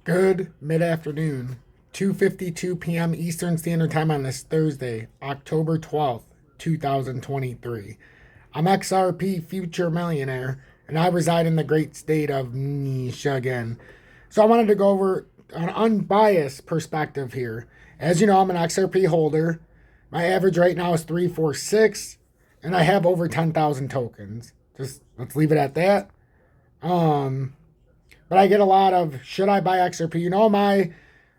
Good mid-afternoon, 2:52 p.m. Eastern Standard Time on this Thursday, October 12th, 2023. I'm XRP Future Millionaire, and I reside in the great state of Michigan. So I wanted to go over an unbiased perspective here. As you know, I'm an XRP holder. My average right now is 346, and I have over 10,000 tokens. Just let's leave it at that. Um, but I get a lot of should I buy XRP?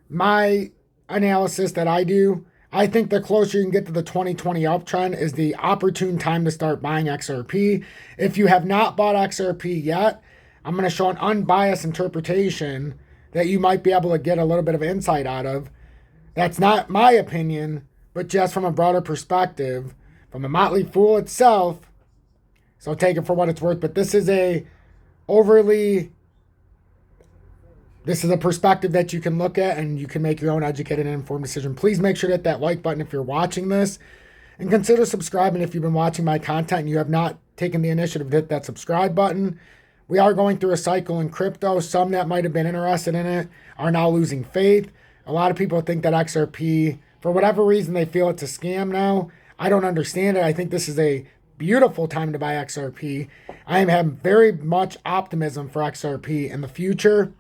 My analysis that I do, I think the closer you can get to the 2020 uptrend is the opportune time to start buying XRP. If you have not bought XRP yet, I'm going to show an unbiased interpretation that you might be able to get a little bit of insight out of. That's not my opinion, but just from a broader perspective, from the Motley Fool itself. So take it for what it's worth. But overly this is a perspective that you can look at and you can make your own educated and informed decision. Please make sure to hit that like button if you're watching this, and consider subscribing if you've been watching my content and you have not taken the initiative to hit that subscribe button. We are going through a cycle in crypto. Some that might have been interested in it are now losing faith. A lot of people think that XRP, for whatever reason, they feel it's a scam now. I don't understand it. I think this is a beautiful time to buy XRP. I am having very much optimism for XRP in the future.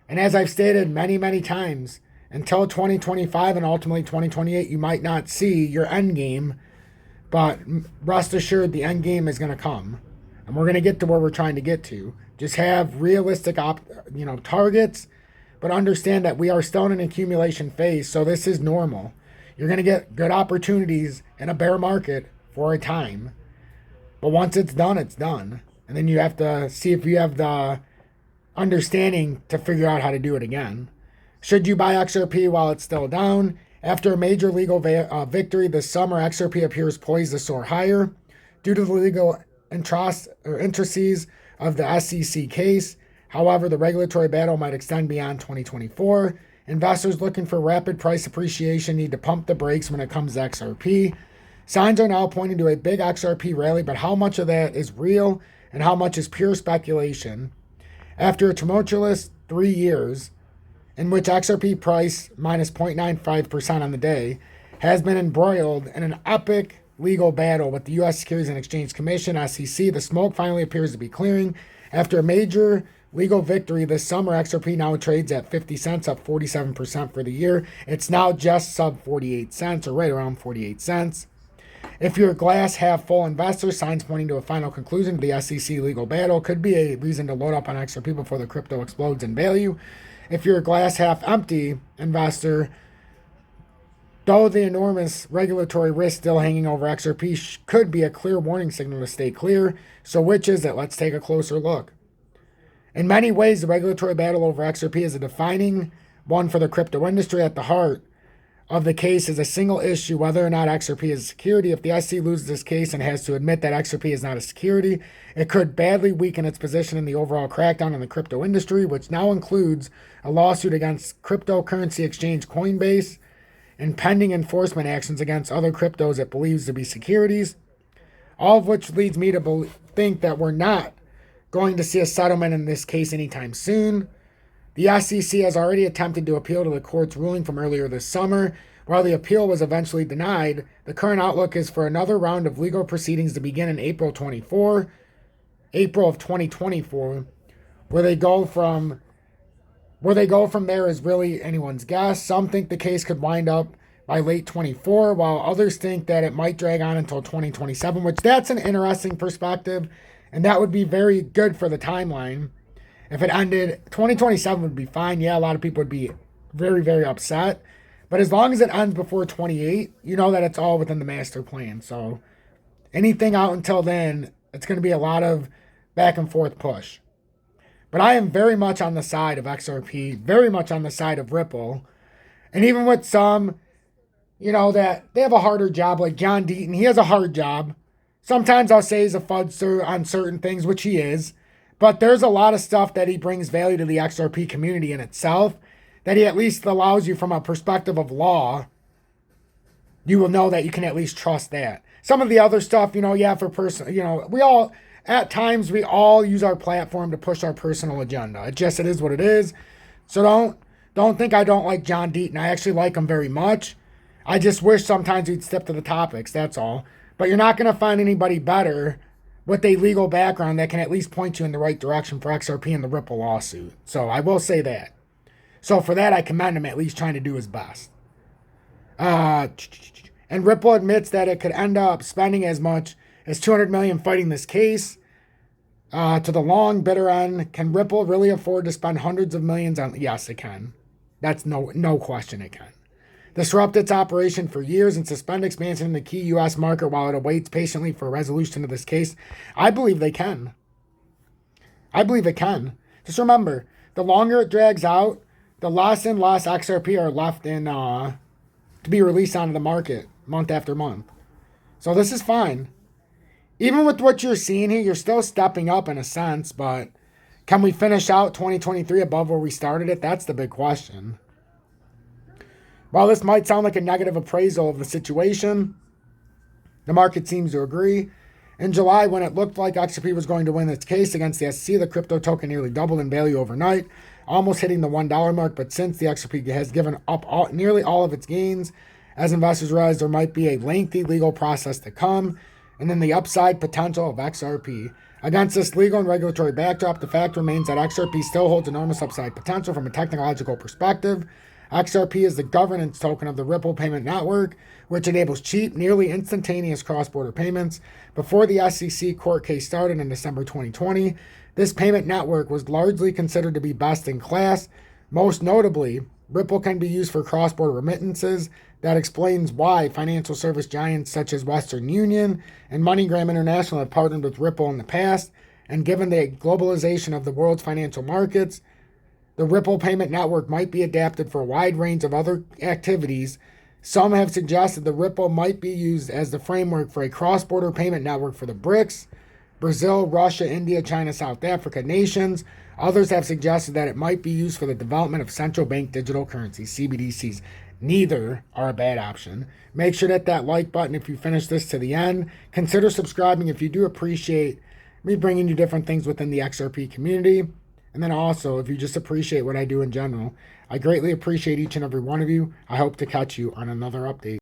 And as I've stated many, many times, until 2025 and ultimately 2028, you might not see your end game, but rest assured the end game is going to come. And we're going to get to where we're trying to get to. Just have realistic targets, but understand that we are still in an accumulation phase, so this is normal. You're going to get good opportunities in a bear market for a time. But once it's done, it's done. And then you have to see if you have the understanding to figure out how to do it again. Should you buy XRP while it's still down? After a major legal victory this summer, XRP appears poised to soar higher due to the legal intricacies of the SEC case. However, the regulatory battle might extend beyond 2024. Investors looking for rapid price appreciation need to pump the brakes when it comes to XRP. Signs are now pointing to a big XRP rally, but how much of that is real and how much is pure speculation? After a tumultuous 3 years, in which XRP price minus 0.95% on the day has been embroiled in an epic legal battle with the U.S. Securities and Exchange Commission, SEC, the smoke finally appears to be clearing. After a major legal victory this summer, XRP now trades at 50 cents, up 47% for the year. It's now just sub 48 cents, or right around 48 cents. If you're a glass half full investor, signs pointing to a final conclusion to the SEC legal battle could be a reason to load up on XRP before the crypto explodes in value. If you're a glass half empty investor, though the enormous regulatory risk still hanging over XRP could be a clear warning signal to stay clear. So which is it? Let's take a closer look. In many ways, the regulatory battle over XRP is a defining one for the crypto industry. At the heart of the case is a single issue: whether or not XRP is a security. If the SEC loses this case and has to admit that XRP is not a security, it could badly weaken its position in the overall crackdown on the crypto industry, which now includes a lawsuit against cryptocurrency exchange Coinbase and pending enforcement actions against other cryptos it believes to be securities. All of which leads me to think that we're not going to see a settlement in this case anytime soon. The SEC has already attempted to appeal to the court's ruling from earlier this summer. While the appeal was eventually denied, the current outlook is for another round of legal proceedings to begin in April of 2024. Where they go from there is really anyone's guess. Some think the case could wind up by late 24, while others think that it might drag on until 2027, which that's an interesting perspective, and that would be very good for the timeline. If it ended, 2027 would be fine. Yeah, a lot of people would be very, very upset. But as long as it ends before 28, you know that it's all within the master plan. So anything out until then, it's going to be a lot of back and forth push. But I am very much on the side of XRP, very much on the side of Ripple. And even with some, that they have a harder job, like John Deaton, he has a hard job. Sometimes I'll say he's a fudster on certain things, which he is. But there's a lot of stuff that he brings value to the XRP community in itself, that he at least allows you from a perspective of law. You will know that you can at least trust that. Some of the other stuff, for personal, we all use our platform to push our personal agenda. It is what it is. So don't think I don't like John Deaton. I actually like him very much. I just wish sometimes he'd step to the topics, that's all. But you're not going to find anybody better with a legal background that can at least point you in the right direction for XRP and the Ripple lawsuit. So I will say that. So for that, I commend him at least trying to do his best. And Ripple admits that it could end up spending as much as $200 million fighting this case. To the long bitter end, can Ripple really afford to spend hundreds of millions on? Yes, it can. That's no question it can. Disrupt its operation for years and suspend expansion in the key U.S. market while it awaits patiently for a resolution of this case. I believe they can. I believe it can. Just remember, the longer it drags out, the less and less XRP are left in to be released onto the market month after month. So this is fine. Even with what you're seeing here, you're still stepping up in a sense, but can we finish out 2023 above where we started it? That's the big question. While this might sound like a negative appraisal of the situation, the market seems to agree. In July, when it looked like XRP was going to win its case against the SEC, the crypto token nearly doubled in value overnight, almost hitting the $1 mark. But since the XRP has given up nearly all of its gains, as investors realize there might be a lengthy legal process to come, and then the upside potential of XRP. Against this legal and regulatory backdrop, the fact remains that XRP still holds enormous upside potential from a technological perspective. XRP is the governance token of the Ripple payment network, which enables cheap, nearly instantaneous cross-border payments. Before the SEC court case started in December 2020, this payment network was largely considered to be best in class. Most notably, Ripple can be used for cross-border remittances. That explains why financial service giants such as Western Union and MoneyGram International have partnered with Ripple in the past. And given the globalization of the world's financial markets, the Ripple payment network might be adapted for a wide range of other activities. Some have suggested the Ripple might be used as the framework for a cross-border payment network for the BRICS, Brazil, Russia, India, China, South Africa nations. Others have suggested that it might be used for the development of central bank digital currencies, CBDCs. Neither are a bad option. Make sure to hit that like button if you finish this to the end. Consider subscribing if you do appreciate me bringing you different things within the XRP community. And then also, if you just appreciate what I do in general, I greatly appreciate each and every one of you. I hope to catch you on another update.